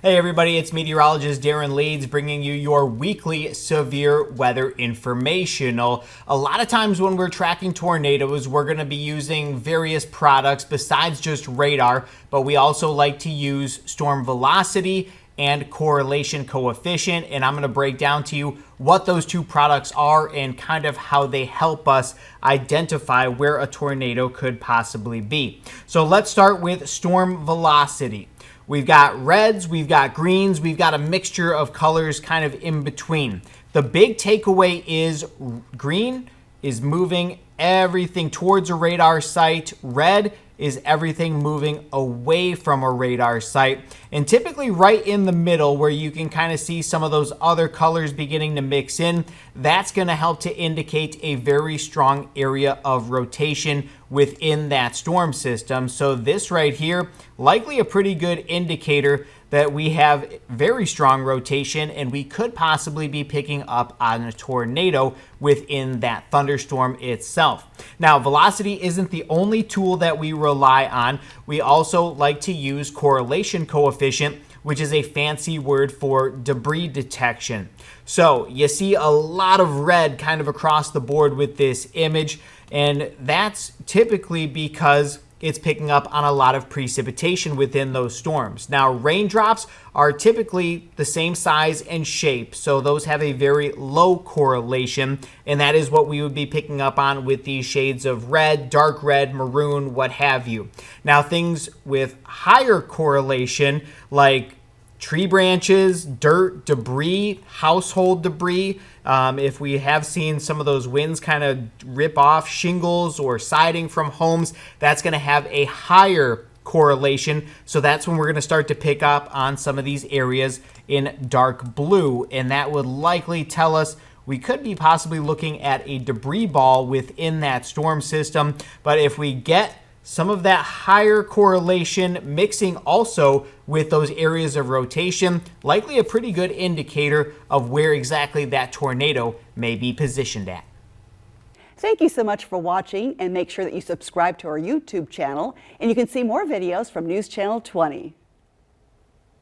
Hey everybody, it's meteorologist Darren Leeds bringing you your weekly severe weather informational. A lot of times when we're tracking tornadoes, we're going to be using various products besides just radar, but we also like to use storm velocity and correlation coefficient, and I'm going to break down to you what those two products are and kind of how they help us identify where a tornado could possibly be. So let's start with storm velocity. We've got reds, we've got greens, we've got a mixture of colors kind of in between. The big takeaway is green is moving everything towards a radar site. Red is everything moving away from a radar site. And typically right in the middle where you can kind of see some of those other colors beginning to mix in, that's going to help to indicate a very strong area of rotation within that storm system. So this right here, likely a pretty good indicator that we have very strong rotation and we could possibly be picking up on a tornado within that thunderstorm itself. Now, velocity isn't the only tool that we rely on. We also like to use correlation coefficient, which is a fancy word for debris detection. So you see a lot of red kind of across the board with this image, and that's typically because it's picking up on a lot of precipitation within those storms. Now, raindrops are typically the same size and shape, so those have a very low correlation, and that is what we would be picking up on with these shades of red, dark red, maroon, what have you. Now, things with higher correlation, like tree branches, dirt, debris, household debris. If we have seen some of those winds kind of rip off shingles or siding from homes, that's going to have a higher correlation. So that's when we're going to start to pick up on some of these areas in dark blue. And that would likely tell us we could be possibly looking at a debris ball within that storm system. But if we get some of that higher correlation mixing also with those areas of rotation, likely a pretty good indicator of where exactly that tornado may be positioned at. Thank you so much for watching, and make sure that you subscribe to our YouTube channel, and you can see more videos from News Channel 20.